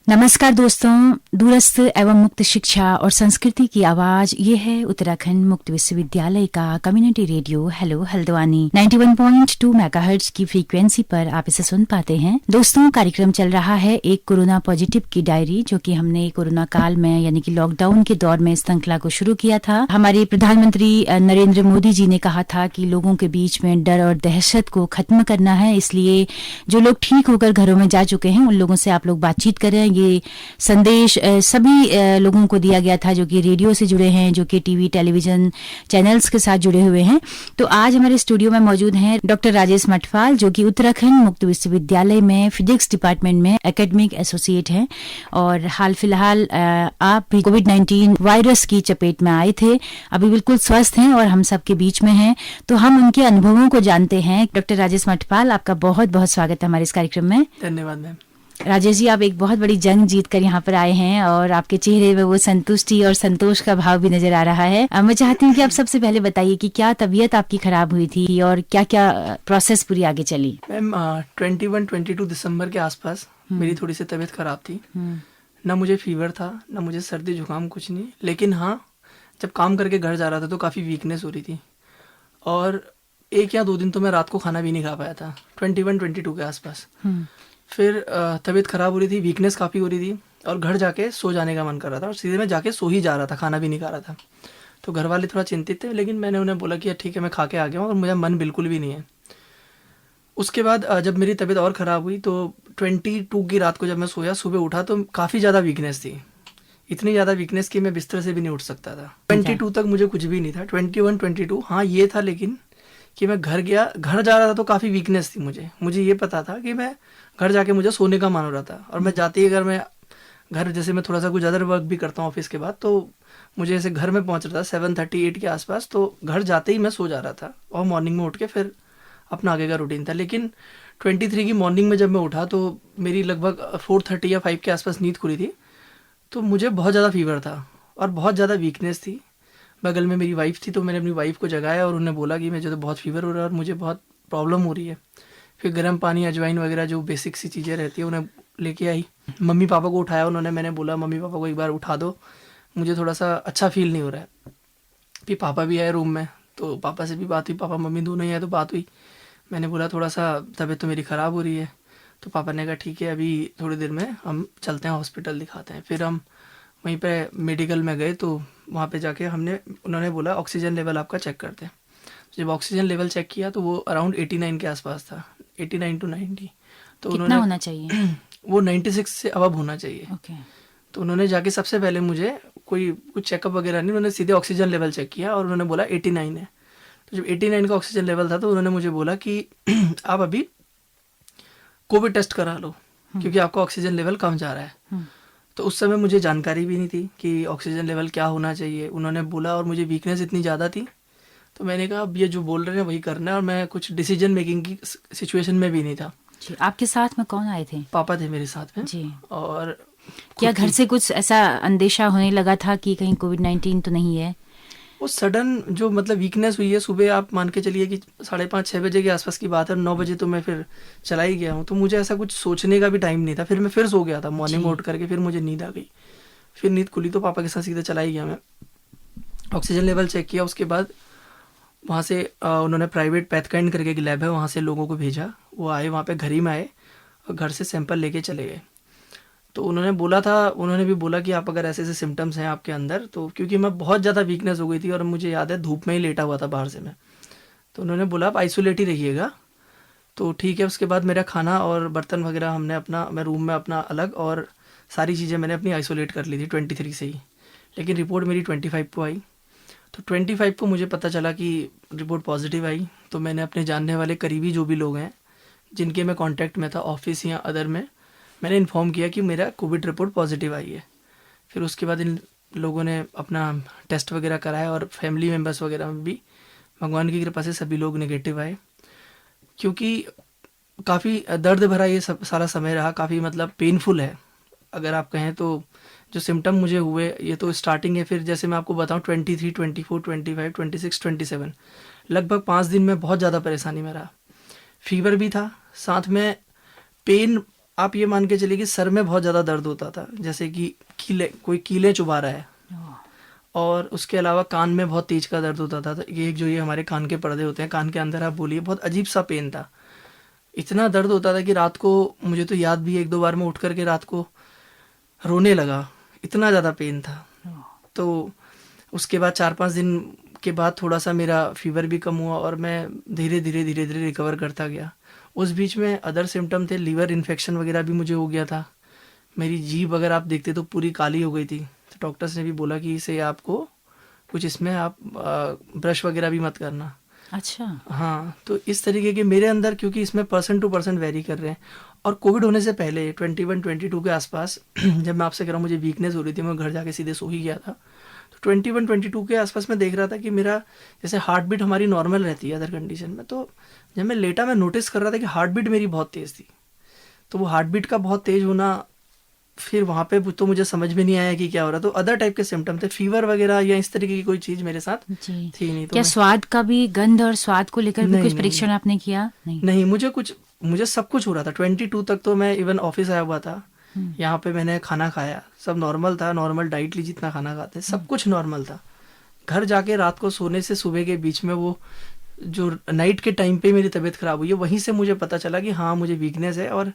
नमस्कार दोस्तों, दूरस्थ एवं मुक्त शिक्षा और संस्कृति की आवाज ये है उत्तराखंड मुक्त विश्वविद्यालय का community radio hello Haldwani 91.2 megahertz की फ्रीक्वेंसी पर आप इसे सुन पाते हैं। दोस्तों, कार्यक्रम चल रहा है एक कोरोना पॉजिटिव की डायरी, जो कि हमने कोरोना काल में यानी कि लॉकडाउन के दौर में इस श्रृंखला को शुरू किया था। हमारे प्रधानमंत्री नरेंद्र मोदी जी ने कहा था कि लोगों के बीच में डर और दहशत को खत्म करना है, इसलिए जो लोग ठीक होकर घरों में जा चुके हैं उन लोगों से आप लोग बातचीत करें। ये संदेश सभी लोगों को दिया गया था जो कि रेडियो से जुड़े हैं, जो कि टीवी टेलीविजन चैनल्स के साथ जुड़े हुए हैं। तो आज हमारे स्टूडियो में मौजूद हैं डॉक्टर राजेश मठवाल, जो कि उत्तराखंड मुक्त विश्वविद्यालय में फिजिक्स डिपार्टमेंट में एकेडमिक एसोसिएट हैं। और हाल फिलहाल आप भी कोविड-19 वायरस की चपेट में आए थे, अभी बिल्कुल स्वस्थ हैं और हम सबके बीच में हैं। तो हम उनके अनुभवों को जानते हैं। डॉक्टर राजेश मठवाल, आपका बहुत बहुत स्वागत है हमारे इस कार्यक्रम में। धन्यवाद मैम। राजेश जी, आप एक बहुत बड़ी जंग जीत कर यहाँ पर आए हैं और आपके चेहरे में वो संतुष्टि और संतोष का भाव भी नजर आ रहा है। मैं चाहती हूँ कि आप सबसे पहले बताइए कि क्या तबीयत आपकी खराब हुई थी और क्या क्या प्रोसेस पूरी आगे चली। मैम 21-22 दिसंबर के आसपास मेरी थोड़ी सी तबीयत खराब थी। ना मुझे फीवर था, ना मुझे सर्दी जुकाम, कुछ नहीं। लेकिन हाँ, जब काम करके घर जा रहा था तो काफ़ी वीकनेस हो रही थी और 1 या 2 दिन तो मैं रात को खाना भी नहीं खा पाया था 21-22 के आसपास। फिर तबीयत ख़राब हो रही थी, वीकनेस काफ़ी हो रही थी और घर जाके सो जाने का मन कर रहा था और सीधे मैं जाके सो ही जा रहा था, खाना भी नहीं खा रहा था। तो घर वाले थोड़ा चिंतित थे, लेकिन मैंने उन्हें बोला कि ठीक है, मैं खा के आ गया हूँ और मुझे मन बिल्कुल भी नहीं है। उसके बाद जब मेरी तबीयत और ख़राब हुई तो 22 की रात को जब मैं सोया, सुबह उठा तो काफ़ी ज़्यादा वीकनेस थी। इतनी ज़्यादा वीकनेस कि मैं बिस्तर से भी नहीं उठ सकता था। 22 तक मुझे कुछ भी नहीं था। 21-22 हाँ ये था, लेकिन कि मैं घर जा रहा था तो काफ़ी वीकनेस थी मुझे ये पता था कि मैं घर जाके मुझे सोने का मन हो रहा था। और मैं जाते ही घर जैसे मैं थोड़ा सा कुछ अदर वर्क भी करता हूँ ऑफिस के बाद, तो मुझे ऐसे घर में पहुँच रहा था 7:38 के आसपास, तो घर जाते ही मैं सो जा रहा था और मॉर्निंग में उठ के फिर अपना आगे का रूटीन था। लेकिन 23 की मॉर्निंग में जब मैं उठा तो मेरी लगभग 4:30 या 5 के आसपास नींद खुली थी। तो मुझे बहुत ज़्यादा फीवर था और बहुत ज़्यादा वीकनेस थी। बगल में मेरी वाइफ थी, तो मैंने अपनी वाइफ को जगाया और उन्हें बोला कि मुझे तो बहुत फीवर हो रहा है और मुझे बहुत प्रॉब्लम हो रही है। फिर गर्म पानी, अजवाइन वगैरह जो बेसिक सी चीज़ें रहती है उन्हें लेके आई। मम्मी पापा को उठाया उन्होंने। मैंने बोला मम्मी पापा को एक बार उठा दो, मुझे थोड़ा सा अच्छा फील नहीं हो रहा है। फिर पापा भी आए रूम में, तो पापा से भी बात हुई, पापा मम्मी दोनों ही आए तो बात हुई। मैंने बोला थोड़ा सा तबीयत तो मेरी ख़राब हो रही है। तो पापा ने कहा ठीक है, अभी थोड़ी देर में हम चलते हैं हॉस्पिटल दिखाते हैं। फिर हम वहीं पे मेडिकल में गए, तो वहाँ पे जाके उन्होंने बोला ऑक्सीजन लेवल आपका चेक करते हैं। जब ऑक्सीजन लेवल चेक किया तो वो अराउंड 89 के आसपास था, 89 to 90। तो कितना होना चाहिए? वो 96 से अबव होना चाहिए। Okay. तो उन्होंने जाके सबसे पहले मुझे कुछ चेकअप वगैरह नहीं, उन्होंने सीधे ऑक्सीजन लेवल चेक किया और उन्होंने बोला 89 है। तो जब 89 का ऑक्सीजन लेवल था तो उन्होंने मुझे बोला कि आप अभी कोविड टेस्ट करा लो, क्योंकि आपका ऑक्सीजन लेवल कम जा रहा है। तो उस समय मुझे जानकारी भी नहीं थी कि ऑक्सीजन लेवल क्या होना चाहिए। उन्होंने बोला और मुझे वीकनेस इतनी ज़्यादा थी, तो मैंने कहा अब ये जो बोल रहे हैं वही करना है। और मैं कुछ डिसीजन मेकिंग की सिचुएशन में भी नहीं था। जी, आपके साथ में कौन आए थे? पापा थे मेरे साथ में जी। और क्या घर से कुछ ऐसा अंदेशा होने लगा था कि कहीं कोविड-19 तो नहीं है? वो सडन जो मतलब वीकनेस हुई है, सुबह आप मान के चलिए कि 5:30-6 बजे के आसपास की बात है, 9 बजे तो मैं फिर चला ही गया हूँ। तो मुझे ऐसा कुछ सोचने का भी टाइम नहीं था। फिर मैं फिर सो गया था, मॉर्निंग में उठ करके फिर मुझे नींद आ गई। फिर नींद खुली तो पापा के साथ सीधा चला ही गया मैं। ऑक्सीजन लेवल चेक किया, उसके बाद वहाँ से उन्होंने प्राइवेट पैथकाइंड करके एक लैब है, वहाँ से लोगों को भेजा। वो आए, वहाँ पे घर ही में आए और घर से सैंपल लेके चले गए। तो उन्होंने भी बोला कि आप अगर ऐसे ऐसे सिम्टम्स हैं आपके अंदर, तो क्योंकि मैं बहुत ज़्यादा वीकनेस हो गई थी और मुझे याद है धूप में ही लेटा हुआ था बाहर से मैं। तो उन्होंने बोला आप आइसोलेट ही रहिएगा। तो ठीक है। उसके बाद मेरा खाना और बर्तन वगैरह मैं रूम में अपना अलग, और सारी चीज़ें मैंने अपनी आइसोलेट कर ली थी 23 से ही। लेकिन रिपोर्ट मेरी 25 को आई। तो 25 को मुझे पता चला कि रिपोर्ट पॉजिटिव आई। तो मैंने अपने जानने वाले करीबी जो भी लोग हैं जिनके मैं कांटेक्ट में था ऑफिस या अदर में, मैंने इन्फॉर्म किया कि मेरा कोविड रिपोर्ट पॉजिटिव आई है। फिर उसके बाद इन लोगों ने अपना टेस्ट वगैरह कराया और फैमिली मेम्बर्स वगैरह में भी भगवान की कृपा से सभी लोग नेगेटिव आए। क्योंकि काफ़ी दर्द भरा ये सारा समय रहा, काफ़ी मतलब पेनफुल है अगर आप कहें तो। जो सिम्टम मुझे हुए ये तो स्टार्टिंग है। फिर जैसे मैं आपको बताऊं 23, 24, 25, 26, 27 लगभग 5 दिन में बहुत ज़्यादा परेशानी में रहा। फीवर भी था, साथ में पेन आप ये मान के चलिए कि सर में बहुत ज़्यादा दर्द होता था, जैसे कि कोई कीले चुभा रहा है। और उसके अलावा कान में बहुत तेज का दर्द होता था। तो ये हमारे कान के पर्दे होते हैं, कान के अंदर आप बोलिए, बहुत अजीब सा पेन था। इतना दर्द होता था कि रात को, मुझे तो याद भी है, एक दो बार मैं उठ करके रात को रोने लगा, इतना ज़्यादा पेन था। तो उसके बाद 4-5 दिन के बाद थोड़ा सा मेरा फीवर भी कम हुआ और मैं धीरे धीरे रिकवर करता गया। उस बीच में अदर सिम्टम थे, लीवर इन्फेक्शन वगैरह भी मुझे हो गया था। मेरी जीभ अगर आप देखते तो पूरी काली हो गई थी। तो डॉक्टर्स ने भी बोला कि इसे आपको कुछ, इसमें आप ब्रश वगैरह भी मत करना। अच्छा। हाँ, तो इस तरीके के मेरे अंदर, क्योंकि इसमें पर्सन टू पर्सन वेरी कर रहे हैं। और कोविड होने से पहले 21-22 के आसपास जब मैं आपसे कह रहा हूँ मुझे वीकनेस हो रही थी, मैं घर जाके सीधे सो ही गया था। तो 21-22 के आसपास मैं देख रहा था कि मेरा, जैसे हार्ट बीट हमारी नॉर्मल रहती है अदर कंडीशन में, तो जब मैं लेटा मैं नोटिस कर रहा था कि हार्ट बीट मेरी बहुत तेज़ थी। तो वो हार्ट बीट का बहुत तेज़ होना, फिर वहाँ पे तो मुझे समझ में नहीं आया कि क्या हो रहा। तो अदर टाइप के सिम्टम थे, फीवर वगैरह या इस तरीके की कोई चीज़ मेरे साथ जी। थी नहीं। तो क्या स्वाद का भी, गंध और स्वाद को लेकर भी नहीं, कुछ नहीं, परीक्षण आपने किया? नहीं। नहीं, मुझे सब कुछ हो रहा था। 22 तक तो मैं इवन ऑफिस आया हुआ था, यहाँ पे मैंने खाना खाया, सब नॉर्मल था, नॉर्मल डाइट ली जितना खाना खाते, सब कुछ नॉर्मल था। घर जाके रात को सोने से सुबह के बीच में वो जो नाइट के टाइम पे मेरी तबीयत खराब हुई है, वहीं से मुझे पता चला कि हाँ मुझे वीकनेस है। और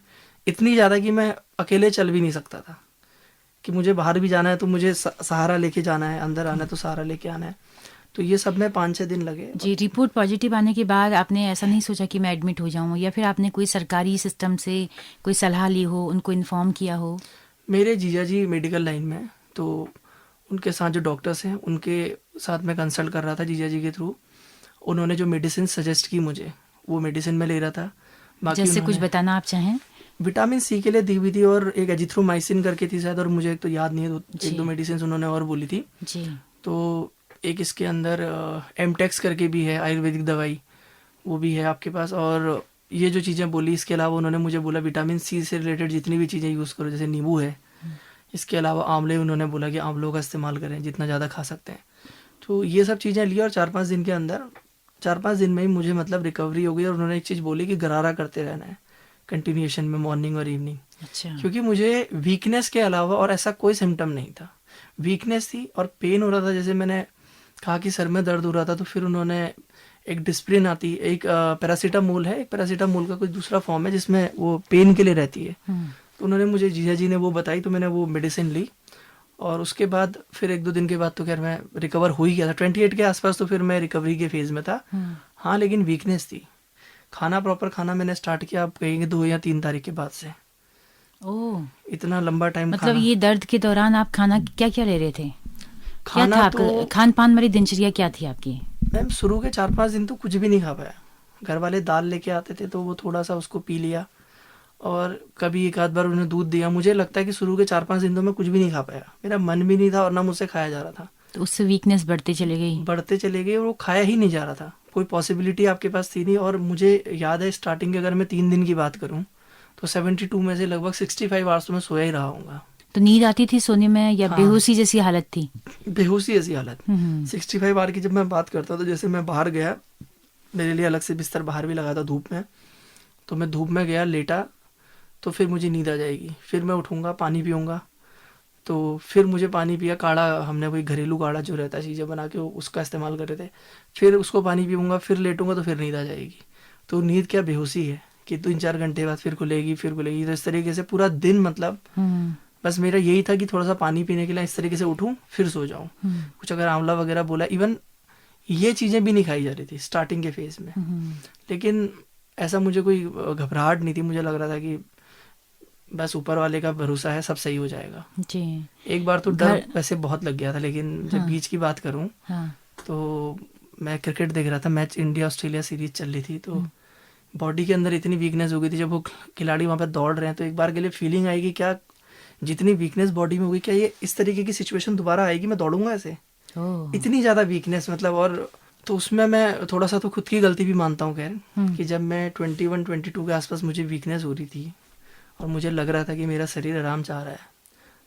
इतनी ज़्यादा कि मैं अकेले चल भी नहीं सकता था, कि मुझे बाहर भी जाना है तो मुझे सहारा लेके जाना है, अंदर आना है तो सहारा लेके आना है। तो ये सब में 5-6 दिन लगे। जी। रिपोर्ट पॉजिटिव आने के बाद आपने ऐसा नहीं सोचा कि मैं एडमिट हो जाऊं, या फिर आपने कोई सरकारी सिस्टम से कोई सलाह ली हो, उनको इन्फॉर्म किया हो? मेरे जीजा जी मेडिकल लाइन में, तो उनके साथ जो डॉक्टर्स हैं उनके साथ मैं कंसल्ट कर रहा था जीजा जी के थ्रू। उन्होंने जो मेडिसिन सजेस्ट की मुझे, वो मेडिसिन मैं ले रहा था। बाकी जैसे कुछ बताना आप चाहें? विटामिन सी के लिए दी हुई थी, और एक एजिथ्रोमाइसिन करके थी शायद, और मुझे एक तो याद नहीं है, एक दो मेडिसिन उन्होंने और बोली थी जी। तो एक इसके अंदर एमटेक्स करके भी है आयुर्वेदिक दवाई, वो भी है आपके पास। और ये जो चीज़ें बोली, इसके अलावा उन्होंने मुझे बोला विटामिन सी से रिलेटेड जितनी भी चीज़ें यूज़ करो, जैसे नींबू है, इसके अलावा आंवले, उन्होंने बोला कि आंवलों का इस्तेमाल करें जितना ज़्यादा खा सकते हैं। तो ये सब चीज़ें ली, और 4-5 दिन के अंदर, 4-5 दिन में ही मुझे मतलब रिकवरी हो गई। और उन्होंने एक चीज़ बोली कि गरारा करते रहना है कंटिन्यूएशन में, मॉर्निंग और इवनिंग। अच्छा। क्योंकि मुझे वीकनेस के अलावा और ऐसा कोई सिम्टम नहीं था। वीकनेस थी और पेन हो रहा था, जैसे मैंने कहा कि सर में दर्द हो रहा था, तो फिर उन्होंने एक डिस्प्रिन आती, एक पैरासीटामोल है, एक पैरासीटामोल का कोई दूसरा फॉर्म है जिसमें वो पेन के लिए रहती है। तो उन्होंने मुझे, जीजा जी ने वो बताई, तो मैंने वो मेडिसिन ली। और उसके बाद फिर 1-2 दिन के बाद तो खैर मैं रिकवर हो ही गया था। 28 के आसपास तो फिर मैं रिकवरी के फेज़ में था। हाँ, लेकिन वीकनेस थी। खाना प्रॉपर खाना मैंने स्टार्ट किया, आप कहेंगे 2 या 3 तारीख के बाद से। ओह, इतना लंबा टाइम मतलब खाना। ये दर्द के दौरान आप खाना क्या क्या ले रहे थे? क्या खाना था तो आपका खान पान वाली दिनचर्या, क्या थी आपकी? मैम शुरू के 4-5 दिन तो कुछ भी नहीं खा पाया। घर वाले दाल लेके आते थे तो वो थोड़ा सा उसको पी लिया, और कभी एक आध बार उन्हें दूध दिया। मुझे लगता है कि शुरू के 4-5 दिन तो मैं कुछ भी नहीं खा पाया, मेरा मन भी नहीं था और ना मुझसे खाया जा रहा था। तो उससे वीकनेस बढ़ते चले गई? बढ़ते चले गए, और वो खाया ही नहीं जा रहा था, कोई पॉसिबिलिटी आपके पास थी नहीं। और मुझे याद है स्टार्टिंग के, अगर मैं 3 दिन की बात करूँ तो 72 में से लगभग 65 आवर्स तो मैं सोया ही रहा हूँगा। तो नींद आती थी सोने में, या हाँ। बेहोशी जैसी हालत थी? बेहोशी ऐसी हालत। 65 आवर की जब मैं बात करता हूँ, तो जैसे मैं बाहर गया, मेरे लिए अलग से बिस्तर बाहर भी लगा था धूप में, तो मैं धूप में गया, लेटा, तो फिर मुझे नींद आ जाएगी। फिर मैं उठूँगा, पानी पीऊँगा, तो फिर मुझे पानी पिया, काढ़ा, हमने कोई घरेलू काढ़ा जो रहता है चीज़ें बना के उसका इस्तेमाल कर रहे थे, फिर उसको पानी पीऊँगा, फिर लेटूँगा, तो फिर नींद आ जाएगी। तो नींद क्या, बेहोशी है कि 3-4 घंटे बाद फिर खुलेगी, फिर खुलेगी। तो इस तरीके से पूरा दिन, मतलब बस मेरा यही था कि थोड़ा सा पानी पीने के लिए इस तरीके से उठूँ फिर सो जाऊँ। कुछ अगर आंवला वगैरह बोला, इवन ये चीज़ें भी नहीं खाई जा रही थी स्टार्टिंग के फेज़ में। लेकिन ऐसा मुझे कोई घबराहट नहीं थी, मुझे लग रहा था कि बस ऊपर वाले का भरोसा है, सब सही हो जाएगा जी। एक बार तो डर वैसे बहुत लग गया था, लेकिन जब बीच की बात करूं तो मैं क्रिकेट देख रहा था, मैच इंडिया ऑस्ट्रेलिया सीरीज चल रही थी, तो बॉडी के अंदर इतनी वीकनेस हो गई थी, जब वो खिलाड़ी वहाँ पे दौड़ रहे हैं, तो एक बार के लिए फीलिंग आएगी, क्या जितनी वीकनेस बॉडी में होगी, क्या ये इस तरीके की सिचुएशन दोबारा आएगी, मैं दौड़ूंगा ऐसे, इतनी ज़्यादा वीकनेस, मतलब। और तो उसमें मैं थोड़ा सा तो खुद की गलती भी मानता हूँ खैर, कि जब मैं 21-22 के आसपास मुझे वीकनेस हो रही थी और मुझे लग रहा था कि मेरा शरीर आराम चाह रहा है,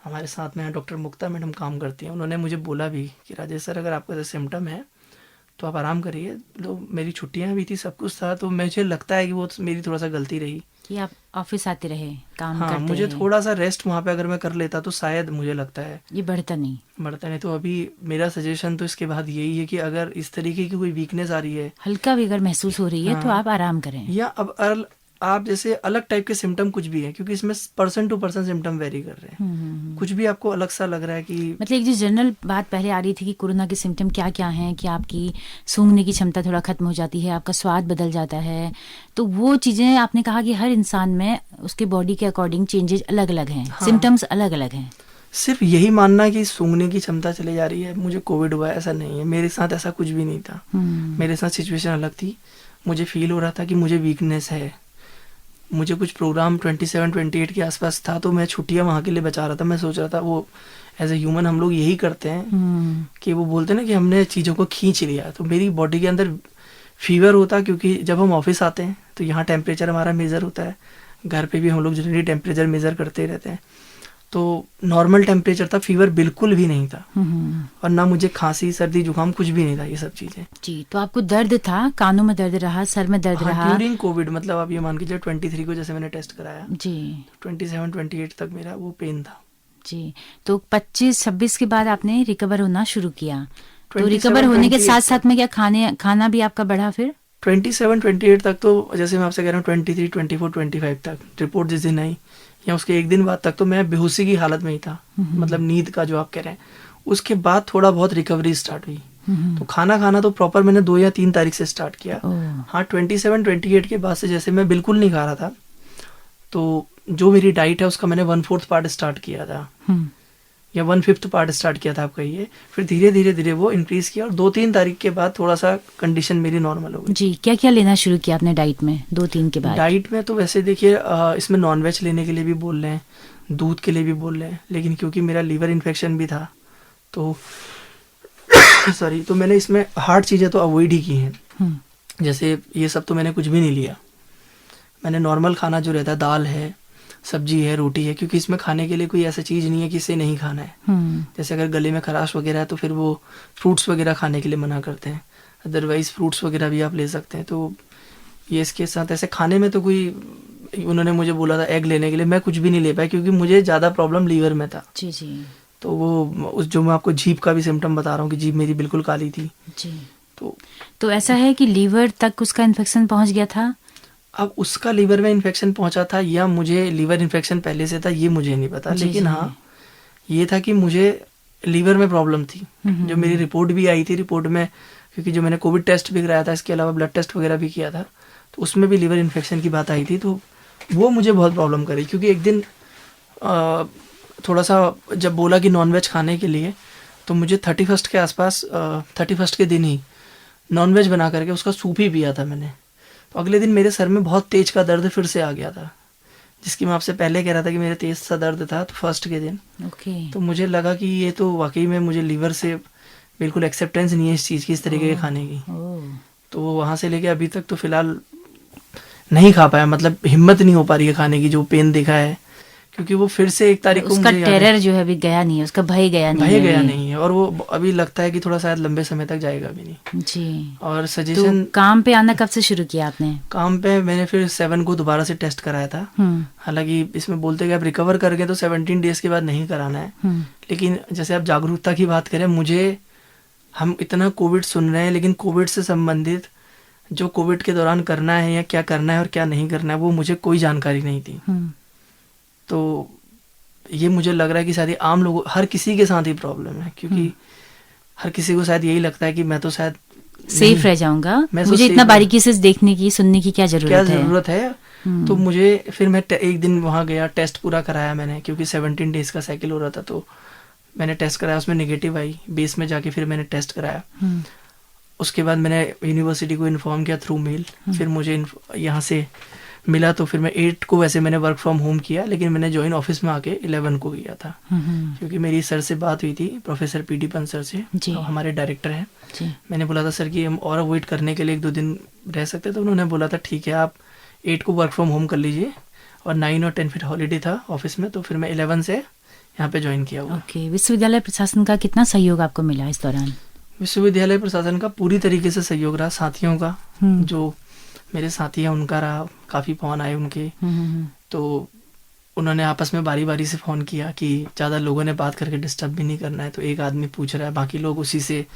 हमारे साथ में डॉक्टर मुक्ता मैडम काम करती हैं, उन्होंने मुझे बोला भी कि राजेश सर, अगर आपको ऐसा सिम्टम है तो आप आराम करिए। तो मेरी छुट्टियां भी थी, सब कुछ था, तो मुझे लगता है कि वो मेरी थोड़ा सा गलती रही कि आप ऑफिस आते रहे, काम हाँ, करते मुझे रहे। थोड़ा सा रेस्ट वहाँ पे अगर मैं कर लेता तो शायद मुझे लगता है ये बढ़ता नहीं। बढ़ता नहीं। तो अभी मेरा सजेशन तो इसके बाद यही है कि अगर इस तरीके की कोई वीकनेस आ रही है, हल्का भी अगर महसूस हो रही है तो हाँ, आप आराम करें। या अब आप जैसे अलग टाइप के सिम्टम कुछ भी है, क्योंकि इसमें person to person symptom vary कर रहे हैं, कुछ भी आपको अलग सा लग रहा है कि मतलब एक जो जनरल बात पहले आ रही थी कि कोरोना के सिम्टम क्या क्या हैं, कि आपकी सूंघने की क्षमता थोड़ा खत्म हो जाती है, आपका स्वाद बदल जाता है, तो वो चीजें आपने कहा कि हर इंसान में उसके बॉडी के अकॉर्डिंग चेंजेस अलग अलग हैं, हाँ, सिम्टम्स अलग अलग हैं। सिर्फ यही मानना कि सूंघने की क्षमता चली जा रही है, मुझे कोविड हुआ है, ऐसा नहीं है। मेरे साथ ऐसा कुछ भी नहीं था। मेरे साथ सिचुएशन अलग थी। मुझे फील हो रहा था कि मुझे वीकनेस है। मुझे कुछ प्रोग्राम 27-28 के आसपास था, तो मैं छुट्टियां वहाँ के लिए बचा रहा था। मैं सोच रहा था, वो एज ए ह्यूमन हम लोग यही करते हैं कि वो बोलते हैं ना कि हमने चीज़ों को खींच लिया। तो मेरी बॉडी के अंदर फीवर होता, क्योंकि जब हम ऑफिस आते हैं तो यहाँ टेम्परेचर हमारा मेज़र होता है, घर पे भी हम लोग जनरली टेम्परेचर मेज़र करते ही रहते हैं। तो नॉर्मल टेम्परेचर था, फीवर बिल्कुल भी नहीं था, और ना मुझे खांसी सर्दी जुकाम कुछ भी नहीं था, ये सब चीज़ें। जी, तो आपको दर्द था, कानों में दर्द रहा, सर में दर्द रहा? ड्यूरिंग कोविड, मतलब आप ये मान कीजिए 23 को जैसे मैंने टेस्ट कराया जी, 27-28 तक मेरा वो पेन था। जी, तो 25-26 के बाद आपने रिकवर होना शुरू किया। तो 27, रिकवर होने के 28 साथ साथ में क्या खाना भी आपका बढ़ा फिर? 27-28 तक तो जैसे मैं आपसे कह रहा हूँ 23, 24, 25 तक रिपोर्ट जिस दिन आई या उसके एक दिन बाद तक तो मैं बेहोशी की हालत में ही था, मतलब नींद का जो आप कह रहे हैं। उसके बाद थोड़ा बहुत रिकवरी स्टार्ट हुई। तो खाना खाना तो प्रॉपर मैंने 2 या 3 तारीख से स्टार्ट किया। हाँ, 27-28 के बाद से जैसे मैं बिल्कुल नहीं खा रहा था, तो जो मेरी डाइट है उसका मैंने 1/4 पार्ट स्टार्ट किया था, या 1/5 पार्ट स्टार्ट किया था आप कहिए। फिर धीरे धीरे धीरे वो इंक्रीज किया, और 2-3 तारीख के बाद थोड़ा सा कंडीशन मेरी नॉर्मल हो गई। जी, क्या क्या लेना शुरू किया आपने डाइट में 2-3 के बाद? डाइट में तो वैसे देखिए, इसमें नॉनवेज लेने के लिए भी बोल रहे हैं, दूध के लिए भी बोल रहे हैं, लेकिन क्योंकि मेरा लीवर इन्फेक्शन भी था तो सॉरी, तो मैंने इसमें हार्ड चीज़ें तो अवॉइड ही की हैं। जैसे ये सब तो मैंने कुछ भी नहीं लिया। मैंने नॉर्मल खाना जो रहता है, दाल है, सब्जी है, रोटी है, क्योंकि इसमें खाने के लिए कोई ऐसा चीज़ नहीं है कि इसे नहीं खाना है। जैसे अगर गले में खराश वगैरह है तो फिर वो फ्रूट्स वगैरह खाने के लिए मना करते हैं, अदरवाइज फ्रूट्स वगैरह भी आप ले सकते हैं। तो ये इसके साथ ऐसे खाने में तो कोई, उन्होंने मुझे बोला था एग लेने के लिए, मैं कुछ भी नहीं ले पाया क्योंकि मुझे ज़्यादा प्रॉब्लम लीवर में था। जी जी। तो वो उस जो मैं आपको जीभ का भी सिम्टम बता रहा हूँ कि जीभ मेरी बिल्कुल काली थी। जी। तो ऐसा है कि लीवर तक उसका इन्फेक्शन पहुंच गया था? अब उसका लीवर में इन्फेक्शन पहुंचा था या मुझे लीवर इन्फेक्शन पहले से था ये मुझे नहीं पता, लेकिन हाँ ये था कि मुझे लीवर में प्रॉब्लम थी। जो मेरी रिपोर्ट भी आई थी, रिपोर्ट में क्योंकि जो मैंने कोविड टेस्ट भी कराया था, इसके अलावा ब्लड टेस्ट वगैरह भी किया था, तो उसमें भी लीवर इन्फेक्शन की बात आई थी। तो वो मुझे बहुत प्रॉब्लम करी, क्योंकि एक दिन थोड़ा सा जब बोला कि नॉनवेज खाने के लिए, तो मुझे 31 के आसपास 31 के दिन ही नॉनवेज बना करके उसका सूप ही पिया था मैंने। तो अगले दिन मेरे सर में बहुत तेज का दर्द फिर से आ गया था, जिसकी मैं आपसे पहले कह रहा था कि मेरे तेज सा दर्द था। तो फर्स्ट के दिन तो मुझे लगा कि ये तो वाकई में मुझे लीवर से बिल्कुल एक्सेप्टेंस नहीं है इस चीज़ की, इस तरीके के खाने की। तो वहाँ से लेके अभी तक तो फिलहाल नहीं खा पाया, मतलब हिम्मत नहीं हो पा रही है खाने की, जो पेन देखा है, क्योंकि वो फिर से 1 तारीख को उसका टेरर जो है अभी गया नहीं है, उसका भय गया नहीं है, और वो अभी लगता है कि थोड़ा शायद लंबे समय तक जाएगा भी नहीं। जी। और सजेशन, तो काम पे आना कब से शुरू किया आपने? काम पे मैंने फिर 7 को दोबारा से टेस्ट कराया था। हालांकि इसमें बोलते हैं कि आप रिकवर कर गए तो 17 डेज के बाद नहीं कराना है, लेकिन जैसे आप जागरूकता की बात करें, मुझे, हम इतना कोविड सुन रहे हैं, लेकिन कोविड से संबंधित जो कोविड के दौरान करना है या क्या करना है और क्या नहीं करना है, वो मुझे कोई जानकारी नहीं थी। तो ये मुझे लग रहा है कि शायद आम लोगों, हर किसी के साथ ही प्रॉब्लम है, क्योंकि हर किसी को शायद यही लगता है कि मैं तो शायद सेफ रह जाऊंगा, मुझे इतना बारीकी से देखने की सुनने की क्या जरूरत है। तो मुझे फिर मैं एक दिन वहाँ गया, टेस्ट पूरा कराया मैंने, क्योंकि 17 डेज का साइकिल हो रहा था। तो मैंने टेस्ट कराया, उसमें नेगेटिव आई। बेस में जाके फिर मैंने टेस्ट कराया। उसके बाद मैंने यूनिवर्सिटी को इन्फॉर्म किया थ्रू मेल, फिर मुझे यहाँ से मिला। तो फिर मैं 8 को वैसे मैंने वर्क फ्रॉम होम किया, लेकिन मैंने ज्वाइन ऑफिस में आके 11 को किया था, क्योंकि मेरी सर से बात हुई थी, प्रोफेसर पीडी पंत सर से, हमारे डायरेक्टर हैं। मैंने बोला था सर कि हम और अवॉइड करने के लिए 1-2 दिन रह सकते, तो उन्होंने बोला था ठीक है आप 8 को वर्क फ्रॉम होम कर लीजिए, और 9 और 10 फिर हॉलीडे था ऑफिस में। तो फिर मैं 11 से यहाँ पे ज्वाइन किया हुआ। विश्वविद्यालय प्रशासन का कितना सहयोग आपको मिला इस दौरान? विश्वविद्यालय प्रशासन का पूरी तरीके से सहयोग रहा, साथियों का जो मेरे साथी हैं उनका रहा, काफ़ी फ़ोन आए उनके। तो उन्होंने आपस में बारी बारी से फ़ोन किया कि ज़्यादा लोगों ने बात करके डिस्टर्ब भी नहीं करना है, तो एक आदमी पूछ रहा है, बाकी लोग उसी से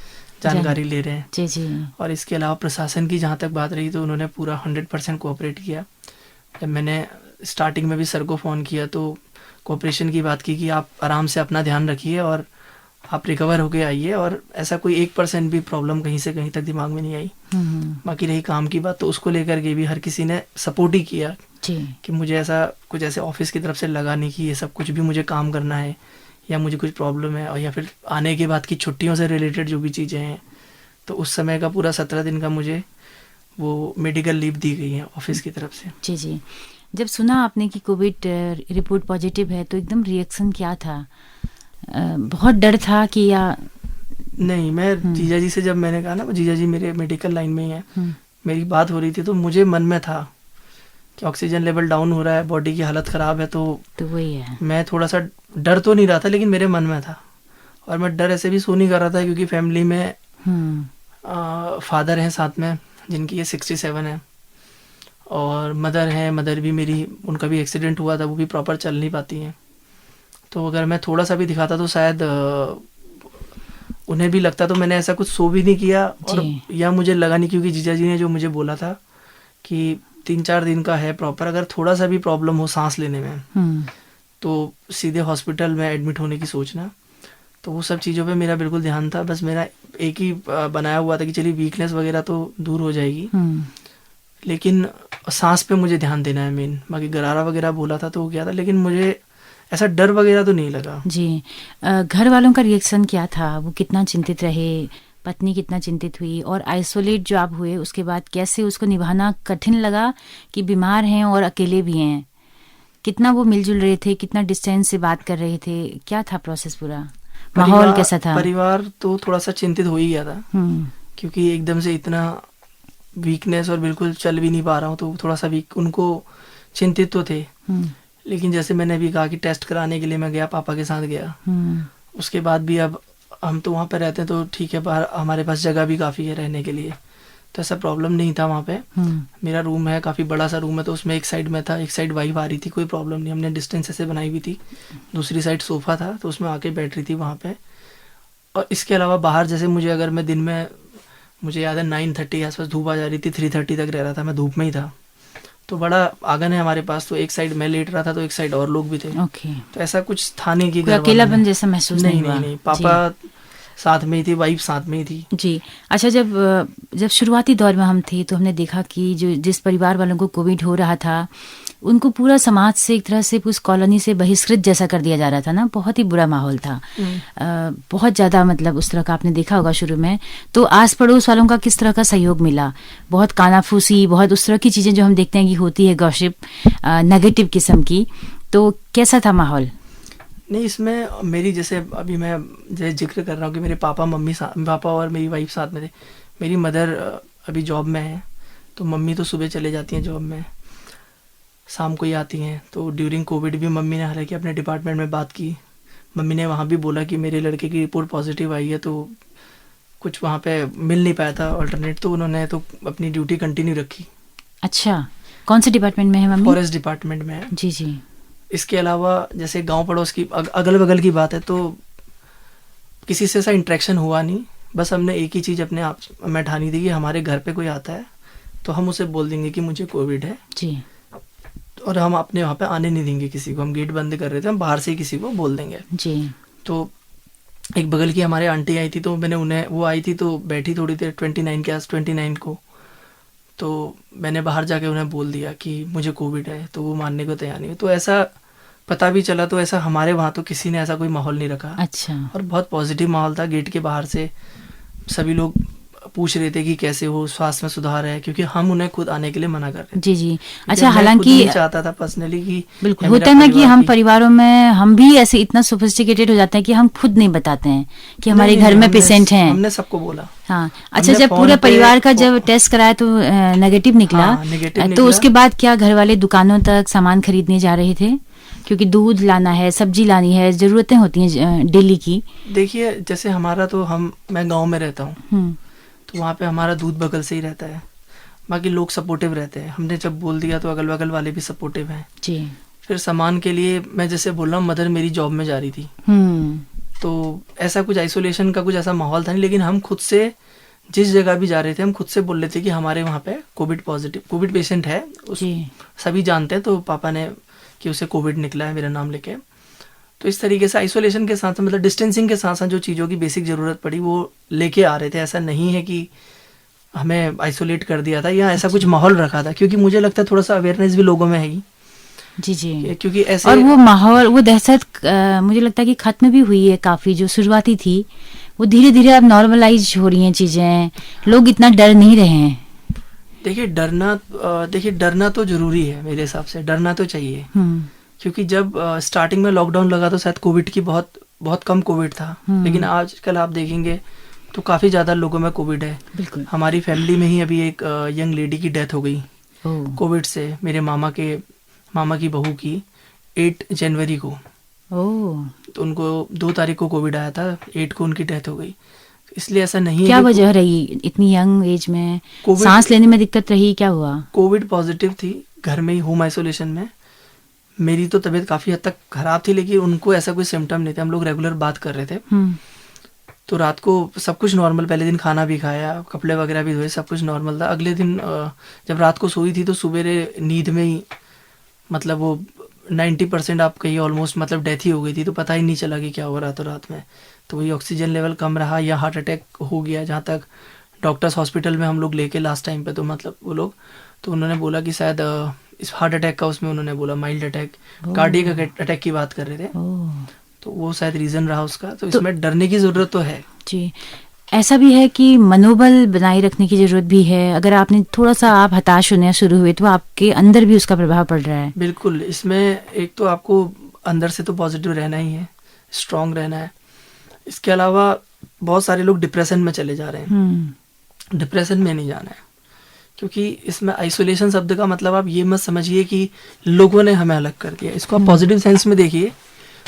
जानकारी ले रहे हैं। जी जी। और इसके अलावा प्रशासन की जहाँ तक बात रही तो उन्होंने पूरा 100% कोऑपरेट किया। जब मैंने स्टार्टिंग में भी सर को फ़ोन किया तो कोऑपरेशन की बात की कि आप आराम से अपना ध्यान रखिए और आप रिकवर होके आइए, और ऐसा कोई 1% भी प्रॉब्लम कहीं से कहीं तक दिमाग में नहीं आई। बाकी रही काम की बात, तो उसको लेकर के भी हर किसी ने सपोर्ट ही किया जी। कि मुझे ऐसा कुछ ऐसे ऑफिस की तरफ से लगा नहीं कि ये सब कुछ भी मुझे काम करना है या मुझे कुछ प्रॉब्लम है, और या फिर आने के बाद की छुट्टियों से रिलेटेड जो भी चीज़ें हैं। तो उस समय का पूरा 17 दिन का मुझे वो मेडिकल लीव दी गई है ऑफिस की तरफ से। जी जी। जब सुना आपने कि कोविड रिपोर्ट पॉजिटिव है तो एकदम रिएक्शन क्या था? बहुत डर था कि या नहीं, मैं जीजा जी से जब मैंने कहा ना, जीजा जी मेरे मेडिकल लाइन में ही हैं, मेरी बात हो रही थी तो मुझे मन में था कि ऑक्सीजन लेवल डाउन हो रहा है, बॉडी की हालत ख़राब है, तो वही है। मैं थोड़ा सा डर तो नहीं रहा था, लेकिन मेरे मन में था। और मैं डर ऐसे भी सो नहीं कर रहा था क्योंकि फैमिली में फादर हैं साथ में जिनकी 67 है, और मदर हैं, मदर भी मेरी, उनका भी एक्सीडेंट हुआ था, वो भी प्रॉपर चल नहीं पाती हैं। तो अगर मैं थोड़ा सा भी दिखाता तो शायद उन्हें भी लगता, तो मैंने ऐसा कुछ सो भी नहीं किया। और या मुझे लगा नहीं, क्योंकि जीजा जी ने जो मुझे बोला था कि 3-4 दिन का है प्रॉपर, अगर थोड़ा सा भी प्रॉब्लम हो सांस लेने में तो सीधे हॉस्पिटल में एडमिट होने की सोचना। तो वो सब चीज़ों पे मेरा बिल्कुल ध्यान था। बस मेरा एक ही बनाया हुआ था कि चलिए वीकनेस वगैरह तो दूर हो जाएगी, लेकिन सांस पे मुझे ध्यान देना है मेन। बाकी गरारा वगैरह बोला था तो वो क्या था, लेकिन मुझे ऐसा डर वगैरह तो नहीं लगा। जी। घर वालों का रिएक्शन क्या था? वो कितना चिंतित रहे? पत्नी कितना चिंतित हुई? और आइसोलेट जो आप हुए उसके बाद कैसे उसको निभाना कठिन लगा कि बीमार हैं और अकेले भी हैं? कितना वो मिलजुल रहे थे? कितना डिस्टेंस से बात कर रहे थे? क्या था प्रोसेस पूरा? माहौल कैसा था? परिवार तो थोड़ा सा चिंतित हो ही गया था, क्योंकि एकदम से इतना वीकनेस और बिल्कुल चल भी नहीं पा रहा हूँ, तो थोड़ा सा वीक, उनको चिंतित तो थे। लेकिन जैसे मैंने अभी कहा कि टेस्ट कराने के लिए मैं गया, पापा के साथ गया। उसके बाद भी अब हम तो वहाँ पे रहते हैं तो ठीक है, बाहर हमारे पास जगह भी काफ़ी है रहने के लिए, तो ऐसा प्रॉब्लम नहीं था वहाँ पे। मेरा रूम है, काफ़ी बड़ा सा रूम है, तो उसमें एक साइड में था, एक साइड वाइफ आ रही थी, कोई प्रॉब्लम नहीं, हमने डिस्टेंस ऐसे बनाई हुई थी। दूसरी साइड सोफ़ा था तो उसमें आके बैठ रही थी वहाँ पे। और इसके अलावा बाहर जैसे मुझे, अगर मैं दिन में, मुझे याद है 9:30 के आसपास धूप आ जा रही थी, 3:30 तक रह रहा था मैं धूप में ही था। तो बड़ा आंगन है हमारे पास, तो एक साइड मैं लेट रहा था तो एक साइड और लोग भी थे। तो ऐसा कुछ था नहीं कि अकेलापन जैसा महसूस नहीं हुआ? नहीं, पापा साथ में ही थी, वाइफ साथ में ही थी। जी। अच्छा, जब शुरुआती दौर में हम थे तो हमने देखा कि जिस परिवार वालों को कोविड हो रहा था उनको पूरा समाज से एक तरह से उस कॉलोनी से बहिष्कृत जैसा कर दिया जा रहा था ना। बहुत ही बुरा माहौल था। बहुत ज़्यादा, मतलब उस तरह का आपने देखा होगा शुरू में। तो आस पड़ोस वालों का किस तरह का सहयोग मिला? बहुत कानाफूसी, बहुत उस तरह की चीज़ें जो हम देखते हैं कि होती है, गॉसिप, नेगेटिव किस्म की। तो कैसा था माहौल? नहीं, इसमें मेरी, जैसे अभी मैं जैसे जिक्र कर रहा हूँ कि मेरे पापा और मेरी वाइफ साथ में थे। मेरी मदर अभी जॉब में है, तो मम्मी तो सुबह चले जाती हैं जॉब में, शाम को ही आती हैं। तो ड्यूरिंग कोविड भी मम्मी ने हालांकि अपने डिपार्टमेंट में बात की, मम्मी ने वहाँ भी बोला कि मेरे लड़के की रिपोर्ट पॉजिटिव आई है, तो कुछ वहाँ पे मिल नहीं पाया था अल्टरनेट, तो उन्होंने तो अपनी ड्यूटी कंटिन्यू रखी। अच्छा, कौन से डिपार्टमेंट में है मम्मी? फॉरेस्ट डिपार्टमेंट में है। जी जी। इसके अलावा जैसे गांव पड़ोस की, अगल बगल की बात है, तो किसी से ऐसा इंटरेक्शन हुआ नहीं। बस हमने एक ही चीज़ अपने आप में ठानी थी कि हमारे घर पे कोई आता है तो हम उसे बोल देंगे कि मुझे कोविड है जी, और हम अपने वहाँ पे आने नहीं देंगे किसी को। हम गेट बंद कर रहे थे, हम बाहर से ही किसी को बोल देंगे जी। तो एक बगल की हमारे आंटी आई थी, तो मैंने उन्हें, वो आई थी तो बैठी थोड़ी देर 29 को, तो मैंने बाहर जाके उन्हें बोल दिया कि मुझे कोविड है, तो वो मानने को तैयार नहीं। तो ऐसा पता भी चला, तो ऐसा हमारे वहाँ तो किसी ने ऐसा कोई माहौल नहीं रखा। अच्छा। और बहुत पॉजिटिव माहौल था। गेट के बाहर से सभी लोग पूछ रहे थे कि कैसे हो, स्वास्थ्य में सुधार है, क्योंकि हम उन्हें खुद आने के लिए मना कर रहे थे। जी जी। अच्छा, हालांकि चाहता था पर्सनली कि बिल्कुल होता है ना कि हम परिवारों में हम भी ऐसे इतना सोफिस्टिकेटेड हो जाते हैं कि हम खुद नहीं बताते हैं कि हमारे घर में पेशेंट हैं। हमने सबको बोला। हाँ। अच्छा, जब पूरे परिवार का जब टेस्ट कराया तो नेगेटिव निकला, तो उसके बाद क्या घर वाले दुकानों तक सामान खरीदने जा रहे थे? क्योंकि दूध लाना है, सब्जी लानी है, जरूरतें होती हैं डेली की। देखिए, जैसे हमारा तो मैं गांव में रहता हूँ, तो वहाँ पे हमारा दूध बगल से ही रहता है। बाकी लोग सपोर्टिव रहते हैं, हमने जब बोल दिया तो अगल बगल वाले भी सपोर्टिव हैं जी। फिर सामान के लिए मैं जैसे बोल रहा हूँ, मदर मेरी जॉब में जा रही थी, तो ऐसा कुछ आइसोलेशन का कुछ ऐसा माहौल था नहीं, लेकिन हम खुद से जिस जगह भी जा रहे थे हम खुद से बोल रहे थे कि हमारे वहाँ पे कोविड पेशेंट है, सभी जानते हैं, तो पापा ने कि उसे कोविड निकला है मेरा नाम लेके। तो इस तरीके से आइसोलेशन के साथ मतलब डिस्टेंसिंग के साथ साथ जो चीज़ों की बेसिक ज़रूरत पड़ी वो लेके आ रहे थे। ऐसा नहीं है कि हमें आइसोलेट कर दिया था या ऐसा कुछ माहौल रखा था, क्योंकि मुझे लगता है थोड़ा सा अवेयरनेस भी लोगों में है ही। जी जी। क्योंकि ऐसे और वो माहौल, वो दहशत मुझे लगता है कि खत्म भी हुई है काफ़ी, जो शुरुआती थी वो धीरे धीरे अब नॉर्मलाइज हो रही हैं चीज़ें, लोग इतना डर नहीं रहे हैं। देखिए डरना तो जरूरी है, मेरे हिसाब से डरना तो चाहिए, क्योंकि जब स्टार्टिंग में लॉकडाउन लगा तो शायद कोविड की बहुत कम कोविड था, लेकिन आजकल आप देखेंगे तो काफ़ी ज़्यादा लोगों में कोविड है। बिल्कुल। हमारी फैमिली में ही अभी एक यंग लेडी की डेथ हो गई कोविड से, मेरे मामा की बहू की 8 जनवरी को। तो उनको 2 तारीख को कोविड आया था, 8 को उनकी डेथ हो गई। इसलिए ऐसा नहीं है। क्या वजह रही इतनी यंग एज में? सांस लेने में दिक्कत रही, क्या हुआ? कोविड पॉजिटिव थी, घर में ही होम आइसोलेशन में। मेरी तो तबीयत काफ़ी हद तक खराब थी, लेकिन उनको ऐसा कोई सिम्टम नहीं था। हम लोग रेगुलर बात कर रहे थे, तो रात को सब कुछ नॉर्मल, पहले दिन खाना भी खाया, कपड़े वगैरह भी धोए, सब कुछ नॉर्मल था। अगले दिन जब रात को सोई थी तो सुबह नींद में ही मतलब वो 90% आप कहिए ऑलमोस्ट मतलब डेथ ही हो गई थी, तो पता ही नहीं चला कि क्या हो रहा था रात में। तो वही ऑक्सीजन लेवल कम रहा या हार्ट अटैक हो गया, जहाँ तक डॉक्टर्स हॉस्पिटल में हम लोग लेके लास्ट टाइम पे, तो मतलब वो लोग तो उन्होंने बोला कि शायद इस हार्ट अटैक का, उसमें उन्होंने बोला माइल्ड अटैक, कार्डियक अटैक की बात कर रहे थे, तो वो शायद रीज़न रहा उसका। तो इसमें डरने की ज़रूरत तो है जी। ऐसा भी है कि मनोबल बनाए रखने की जरूरत भी है। अगर आपने थोड़ा सा आप हताश होने शुरू हुए तो आपके अंदर भी उसका प्रभाव पड़ रहा है। बिल्कुल। इसमें एक तो आपको अंदर से तो पॉजिटिव रहना ही है, स्ट्रांग रहना है। इसके अलावा बहुत सारे लोग डिप्रेशन में चले जा रहे हैं। डिप्रेशन में नहीं जाना है, क्योंकि इसमें आइसोलेशन शब्द का मतलब आप ये मत समझिए कि लोगों ने हमें अलग कर दिया। इसको आप पॉजिटिव सेंस में देखिए,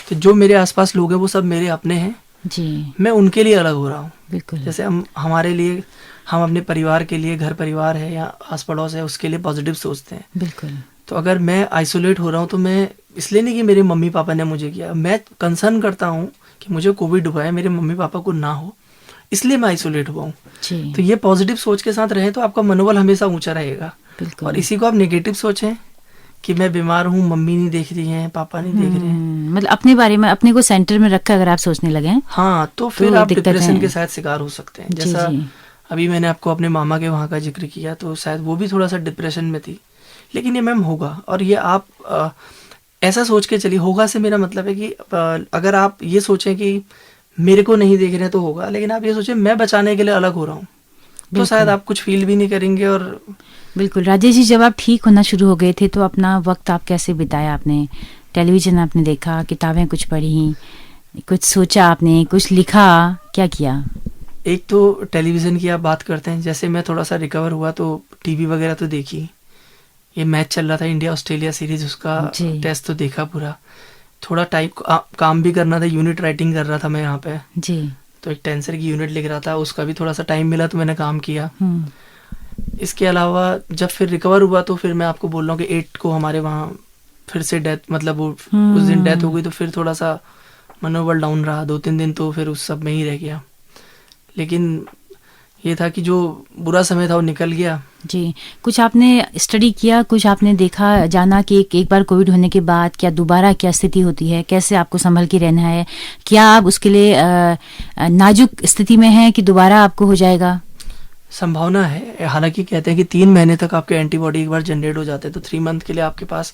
तो जो मेरे आसपास लोग हैं वो सब मेरे अपने हैं जी, मैं उनके लिए अलग हो रहा हूँ। बिल्कुल। जैसे हमारे लिए, हम अपने परिवार के लिए, घर परिवार है या आस पड़ोस है, उसके लिए पॉजिटिव सोचते हैं। बिल्कुल। तो अगर मैं आइसोलेट हो रहा हूँ तो मैं इसलिए नहीं कि मेरे मम्मी पापा ने मुझे किया, मैं कंसर्न करता हूँ कि मुझे कोविड हुआ है, मेरे मम्मी पापा को ना हो, इसलिए मैं आइसोलेट हुआ हूँ। तो ये पॉजिटिव सोच के साथ रहे तो आपका मनोबल हमेशा ऊंचा रहेगा। और इसी को आप नेगेटिव सोचें कि मैं बीमार हूँ, मम्मी नहीं देख रही हैं, पापा नहीं देख रहे हैं, मतलब अपने बारे में, अपने को सेंटर में रखकर अगर आप सोचने लगे, हाँ, तो फिर आप डिप्रेशन के साथ शिकार हो सकते हैं। जैसा अभी मैंने आपको अपने मामा के वहाँ का जिक्र किया, तो शायद वो भी थोड़ा सा डिप्रेशन में थी, लेकिन ये मैम होगा। और ये आप ऐसा सोच के चलिए, होगा से मेरा मतलब है कि अगर आप ये सोचें कि मेरे को नहीं देख रहे हैं तो होगा, लेकिन आप ये सोचें मैं बचाने के लिए अलग हो रहा हूँ, तो शायद आप कुछ फील भी नहीं करेंगे। और बिल्कुल राजेश जी, जब आप ठीक होना शुरू हो गए थे तो अपना वक्त आप कैसे बिताया? आपने टेलीविजन आपने देखा, किताबें कुछ पढ़ी, कुछ सोचा आपने, कुछ लिखा, क्या किया? एक तो टेलीविज़न की आप बात करते हैं, जैसे मैं थोड़ा सा रिकवर हुआ तो टीवी वगैरह तो देखी, ये मैच चल रहा था इंडिया ऑस्ट्रेलिया सीरीज, उसका टेस्ट तो देखा पूरा। थोड़ा टाइप काम भी करना था, यूनिट राइटिंग कर रहा था मैं यहाँ पे जी, तो एक टेंसर की यूनिट लिख रहा था, उसका भी थोड़ा सा टाइम मिला तो मैंने काम किया। इसके अलावा जब फिर रिकवर हुआ तो फिर मैं आपको बोल रहा हूँ कि 8 को हमारे वहाँ फिर से डेथ, मतलब वो उस दिन डेथ हो गई, तो फिर थोड़ा सा मनोबल डाउन रहा 2-3 दिन, तो फिर उस सब में ही रह गया। लेकिन ये था कि जो बुरा समय था वो निकल गया जी। कुछ आपने स्टडी किया, कुछ आपने देखा, जाना कि एक बार कोविड होने के बाद क्या दोबारा क्या स्थिति होती है, कैसे आपको संभल के रहना है, क्या आप उसके लिए नाजुक स्थिति में हैं कि दोबारा आपको हो जाएगा? संभावना है, हालांकि कहते हैं कि 3 महीने तक आपके एंटीबॉडी एक बार जनरेट हो जाते हैं, तो 3 मंथ के लिए आपके पास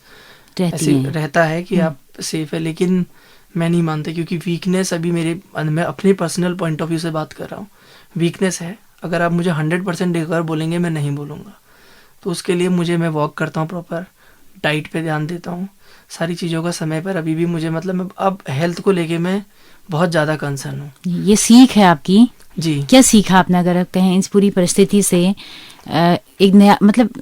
ऐसे रहता है कि आप सेफ है। लेकिन मैं नहीं मानता, क्योंकि वीकनेस अभी मैं अपने पर्सनल पॉइंट ऑफ व्यू से बात कर रहा हूँ, वीकनेस है। अगर आप मुझे 100% रिकवर बोलेंगे, मैं नहीं बोलूँगा। तो उसके लिए मैं वॉक करता हूँ, प्रॉपर डाइट पे ध्यान देता हूँ, सारी चीज़ों का समय पर। अभी भी मुझे मतलब अब हेल्थ को लेके मैं बहुत ज़्यादा कंसर्न हूँ। ये सीख है आपकी जी। क्या सीखा आपने, अगर आप कहें इस पूरी परिस्थिति से? एक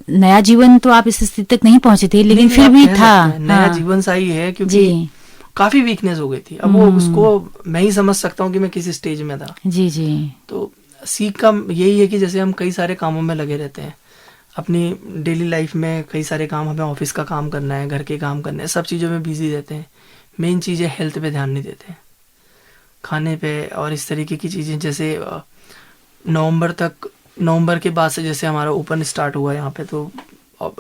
नया जीवन तो आप इस स्थिति तक नहीं पहुंचे थे, लेकिन फिर भी था नया जीवन सा ही है, क्योंकि काफी वीकनेस हो गई थी। अब वो उसको मैं ही समझ सकता हूँ कि मैं किस स्टेज में था जी जी। तो सीख का यही है कि जैसे हम कई सारे कामों में लगे रहते हैं, अपनी डेली लाइफ में कई सारे काम, हमें ऑफिस का काम करना है, घर के काम करने हैं, सब चीज़ों में बिजी रहते हैं। मेन चीज़ है हेल्थ पे ध्यान नहीं देते हैं, खाने पे और इस तरीके की चीज़ें। जैसे नवंबर के बाद से जैसे हमारा ओपन स्टार्ट हुआ यहाँ पे, तो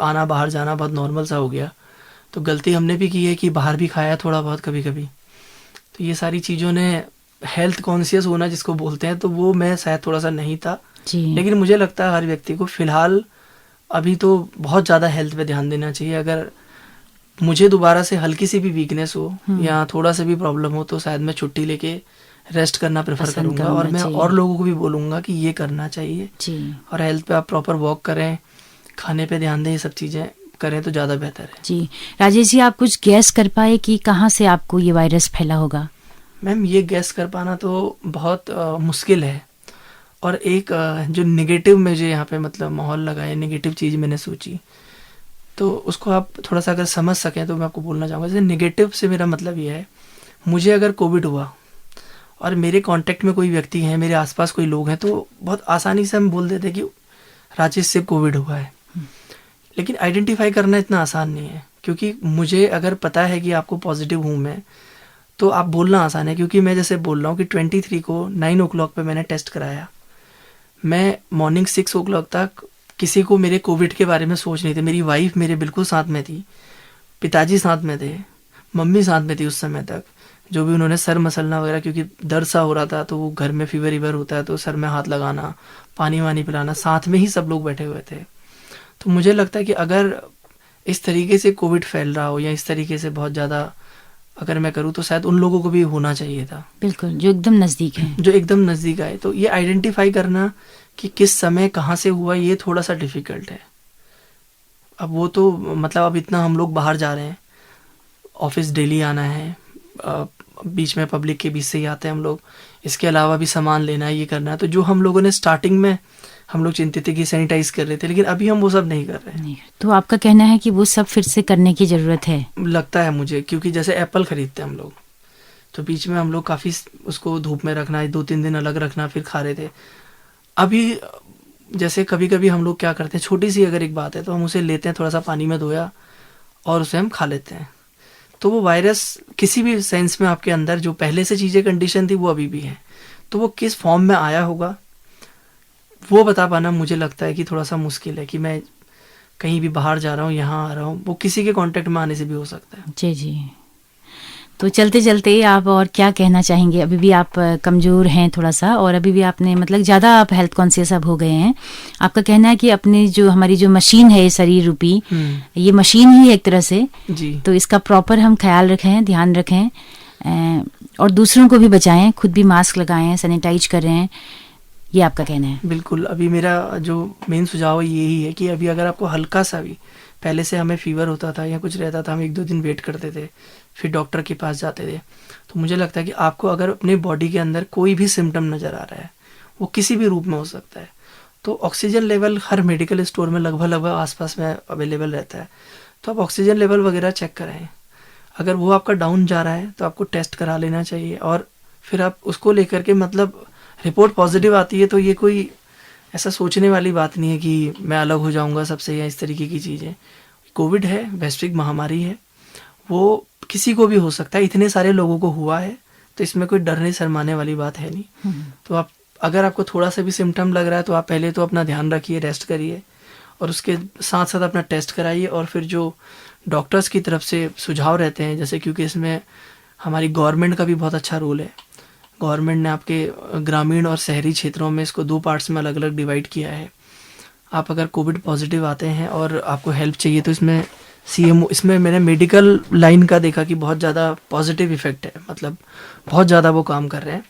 आना बाहर जाना बहुत नॉर्मल सा हो गया। तो गलती हमने भी की है कि बाहर भी खाया थोड़ा बहुत कभी कभी। तो ये सारी चीज़ों ने हेल्थ कॉन्शियस होना जिसको बोलते हैं, तो वो मैं शायद थोड़ा सा नहीं था जी। लेकिन मुझे लगता है हर व्यक्ति को फिलहाल अभी तो बहुत ज़्यादा हेल्थ पे ध्यान देना चाहिए। अगर मुझे दोबारा से हल्की सी भी वीकनेस हो या थोड़ा सा भी प्रॉब्लम हो तो शायद मैं छुट्टी लेके रेस्ट करना प्रेफर करूंगा, और मैं और लोगों को भी बोलूंगा कि ये करना चाहिए जी। और हेल्थ पे आप प्रॉपर वॉक करें, खाने पे ध्यान दें, ये सब चीज़ें करें तो ज़्यादा बेहतर है। जी राजेश जी, आप कुछ गैस कर पाए कि कहाँ से आपको ये वायरस फैला होगा? मैम ये गैस कर पाना तो बहुत मुश्किल है। और एक जो नेगेटिव मुझे यहाँ पे मतलब माहौल लगा है, नेगेटिव चीज़ मैंने सोची, तो उसको आप थोड़ा सा अगर समझ सकें तो मैं आपको बोलना चाहूँगा। जैसे नेगेटिव से मेरा मतलब ये है, मुझे अगर कोविड हुआ और मेरे कांटेक्ट में कोई व्यक्ति है, मेरे आसपास कोई लोग हैं, तो बहुत आसानी से हम बोल देते हैं कि राजेश से कोविड हुआ है। लेकिन आइडेंटिफाई करना इतना आसान नहीं है, क्योंकि मुझे अगर पता है कि आपको पॉजिटिव हूँ मैं, तो आप बोलना आसान है। क्योंकि मैं जैसे बोल रहा हूँ कि 23 को 9 o'clock पे मैंने टेस्ट कराया। मैं मॉर्निंग 6 o'clock तक किसी को मेरे कोविड के बारे में सोच नहीं थे। मेरी वाइफ मेरे बिल्कुल साथ में थी, पिताजी साथ में थे, मम्मी साथ में थी उस समय तक। जो भी उन्होंने सर मसलना वगैरह, क्योंकि दर्द सा हो रहा था, तो वो घर में फीवर होता है तो सर में हाथ लगाना, पानी वानी पिलाना, साथ में ही सब लोग बैठे हुए थे। तो मुझे लगता है कि अगर इस तरीके से कोविड फैल रहा हो या इस तरीके से बहुत ज़्यादा अगर मैं करूँ, तो शायद उन लोगों को भी होना चाहिए था। बिल्कुल, जो एकदम नज़दीक है। जो एकदम नज़दीक आए। तो ये आइडेंटिफाई करना कि किस समय कहाँ से हुआ, ये थोड़ा सा डिफ़िकल्ट है। अब वो तो मतलब अब इतना हम लोग बाहर जा रहे हैं, ऑफिस डेली आना है, बीच में पब्लिक के बीच से ही आते हैं हम लोग, इसके अलावा भी सामान लेना है, ये करना है। तो जो हम लोगों ने स्टार्टिंग में हम लोग चिंतित थे कि सैनिटाइज कर रहे थे, लेकिन अभी हम वो सब नहीं कर रहे हैं। तो आपका कहना है कि वो सब फिर से करने की ज़रूरत है? लगता है मुझे, क्योंकि जैसे एप्पल खरीदते हैं हम लोग, तो बीच में हम लोग काफ़ी उसको धूप में रखना, 2-3 दिन अलग रखना, फिर खा रहे थे। अभी जैसे कभी कभी हम लोग क्या करते हैं, छोटी सी अगर एक बात है तो हम उसे लेते हैं, थोड़ा सा पानी में धोया और उसे हम खा लेते हैं। तो वो वायरस किसी भी सेंस में आपके अंदर जो पहले से चीज़ें कंडीशन थी वो अभी भी है, तो वो किस फॉर्म में आया होगा वो बता पाना मुझे लगता है कि थोड़ा सा मुश्किल है। कि मैं कहीं भी बाहर जा रहा हूँ, यहाँ आ रहा हूँ, वो किसी के कांटेक्ट में आने से भी हो सकता है। जी जी। तो चलते चलते आप और क्या कहना चाहेंगे? अभी भी आप कमज़ोर हैं थोड़ा सा, और अभी भी आपने मतलब ज़्यादा आप हेल्थ कॉन्शियस अब हो गए हैं। आपका कहना है कि अपनी जो हमारी जो मशीन है शरीर रूपी, ये मशीन ही एक तरह से जी, तो इसका प्रॉपर हम ख्याल रखें, ध्यान रखें और दूसरों को भी बचाएं, खुद भी मास्क लगाएं, सैनिटाइज करें, ये आपका कहना है? बिल्कुल। अभी मेरा जो मेन सुझाव है यही है कि अभी अगर आपको हल्का सा भी, पहले से हमें फीवर होता था या कुछ रहता था, हम 1-2 दिन वेट करते थे, फिर डॉक्टर के पास जाते थे। तो मुझे लगता है कि आपको अगर अपने बॉडी के अंदर कोई भी सिम्टम नज़र आ रहा है, वो किसी भी रूप में हो सकता है, तो ऑक्सीजन लेवल हर मेडिकल स्टोर में लगभग आसपास में अवेलेबल रहता है। तो आप ऑक्सीजन लेवल वगैरह चेक कराएं। अगर वो आपका डाउन जा रहा है तो आपको टेस्ट करा लेना चाहिए, और फिर आप उसको लेकर के मतलब रिपोर्ट पॉजिटिव आती है तो ये कोई ऐसा सोचने वाली बात नहीं है कि मैं अलग हो जाऊंगा सबसे या इस तरीके की चीज़ें। कोविड है, वैश्विक महामारी है, वो किसी को भी हो सकता है, इतने सारे लोगों को हुआ है, तो इसमें कोई डरने शर्माने वाली बात है नहीं। तो आप अगर आपको थोड़ा सा भी सिम्टम लग रहा है तो आप पहले तो अपना ध्यान रखिए, रेस्ट करिए, और उसके साथ साथ अपना टेस्ट कराइए। और फिर जो डॉक्टर्स की तरफ से सुझाव रहते हैं, जैसे क्योंकि इसमें हमारी गवर्नमेंट का भी बहुत अच्छा रोल है। गवर्नमेंट ने आपके ग्रामीण और शहरी क्षेत्रों में इसको 2 पार्ट्स में अलग अलग डिवाइड किया है। आप अगर कोविड पॉजिटिव आते हैं और आपको हेल्प चाहिए तो इसमें सीएमओ, इसमें मैंने मेडिकल लाइन का देखा कि बहुत ज़्यादा पॉजिटिव इफेक्ट है, मतलब बहुत ज़्यादा वो काम कर रहे हैं।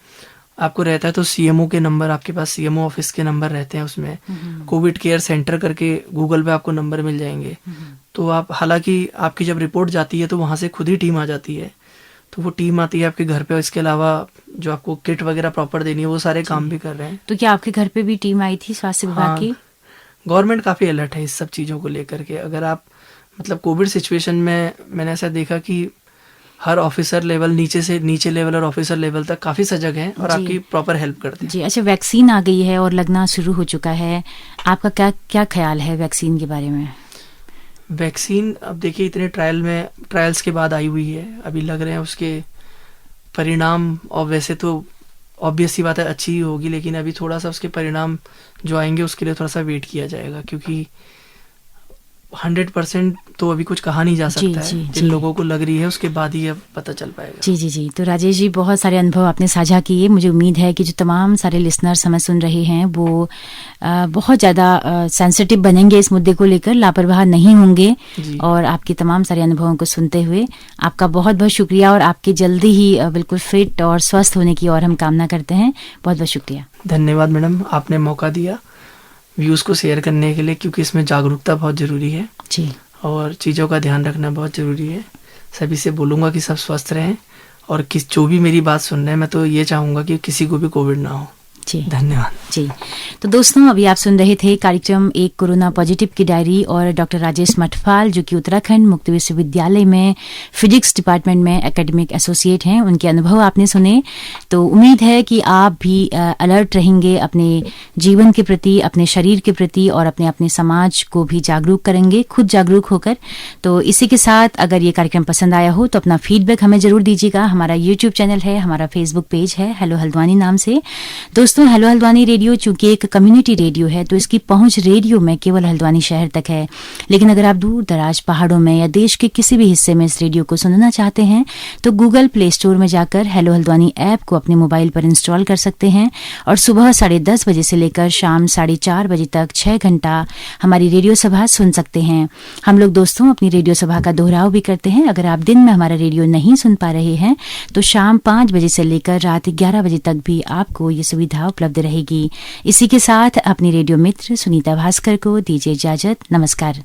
आपको रहता है तो सीएमओ के नंबर, आपके पास सीएमओ ऑफिस के नंबर रहते हैं, उसमें कोविड केयर सेंटर करके गूगल पे आपको नंबर मिल जाएंगे। तो आप, हालांकि आपकी जब रिपोर्ट जाती है तो वहाँ से खुद ही टीम आ जाती है, तो वो टीम आती है आपके घर पे। इसके अलावा जो आपको किट वगैरह प्रॉपर देनी है वो सारे काम भी कर रहे हैं। तो क्या आपके घर पे भी टीम आई थी स्वास्थ्य विभाग की? गवर्नमेंट काफ़ी अलर्ट है इस सब चीज़ों को लेकर के। अगर आप मतलब कोविड सिचुएशन में मैंने ऐसा देखा कि हर ऑफिसर लेवल, नीचे से नीचे लेवल और ऑफिसर लेवल तक काफ़ी सजग हैं और जी। आपकी प्रॉपर हेल्प करते हैं। जी, अच्छा, वैक्सीन आ गई है और लगना शुरू हो चुका है, आपका क्या क्या ख्याल है वैक्सीन के बारे में? वैक्सीन अब देखिए इतने ट्रायल्स के बाद आई हुई है, अभी लग रहे हैं उसके परिणाम, और वैसे तो ऑब्वियस सी बात है अच्छी ही होगी, लेकिन अभी थोड़ा सा उसके परिणाम जो आएंगे उसके लिए थोड़ा सा वेट किया जाएगा, क्योंकि 100% तो अभी कुछ कहा नहीं जा जी, सकता जी, है। जी। जिन लोगों को लग रही है उसके बाद ही अब पता चल पाएगा। जी जी जी, तो राजेश जी, बहुत सारे अनुभव आपने साझा किए। मुझे उम्मीद है कि जो तमाम सारे लिसनर्स हमें सुन रहे हैं वो बहुत ज़्यादा सेंसिटिव बनेंगे इस मुद्दे को लेकर, लापरवाह नहीं होंगे, जी। और आपके तमाम सारे अनुभवों को सुनते हुए आपका बहुत बहुत शुक्रिया, और आपके जल्दी ही बिल्कुल फिट और स्वस्थ होने की और हम कामना करते हैं। बहुत बहुत शुक्रिया। धन्यवाद मैडम, आपने मौका दिया व्यूज़ को शेयर करने के लिए, क्योंकि इसमें जागरूकता बहुत ज़रूरी है जी और चीज़ों का ध्यान रखना बहुत ज़रूरी है। सभी से बोलूँगा कि सब स्वस्थ रहें, और जो भी मेरी बात सुन रहे हैं, मैं तो ये चाहूँगा कि किसी को भी कोविड ना हो। जी धन्यवाद जी। तो दोस्तों, अभी आप सुन रहे थे कार्यक्रम एक कोरोना पॉजिटिव की डायरी, और डॉक्टर राजेश मठपाल जो कि उत्तराखंड मुक्त विश्वविद्यालय में फिजिक्स डिपार्टमेंट में एकेडमिक एसोसिएट हैं, उनके अनुभव आपने सुने। तो उम्मीद है कि आप भी अलर्ट रहेंगे अपने जीवन के प्रति, अपने शरीर के प्रति, और अपने अपने समाज को भी जागरूक करेंगे, खुद जागरूक होकर। तो इसी के साथ अगर ये कार्यक्रम पसंद आया हो तो अपना फीडबैक हमें जरूर दीजिएगा। हमारा यूट्यूब चैनल है, हमारा फेसबुक पेज है हेलो हल्द्वानी नाम से। दोस्तों, हेलो हल्द्वानी रेडियो चूंकि एक कम्युनिटी रेडियो है तो इसकी पहुंच रेडियो में केवल हल्द्वानी शहर तक है, लेकिन अगर आप दूर दराज पहाड़ों में या देश के किसी भी हिस्से में इस रेडियो को सुनना चाहते हैं तो गूगल प्ले स्टोर में जाकर हेलो हल्द्वानी ऐप को अपने मोबाइल पर इंस्टॉल कर सकते हैं, और सुबह 10:30 बजे से लेकर शाम 4:30 बजे तक 6 घंटा हमारी रेडियो सभा सुन सकते हैं। हम लोग दोस्तों अपनी रेडियो सभा का दोहराव भी करते हैं। अगर आप दिन में हमारा रेडियो नहीं सुन पा रहे हैं तो शाम 5 बजे से लेकर रात 11 बजे तक भी आपको ये सुविधा उपलब्ध रहेगी। इसी के साथ अपनी रेडियो मित्र सुनीता भास्कर को दीजिए इजाजत। नमस्कार।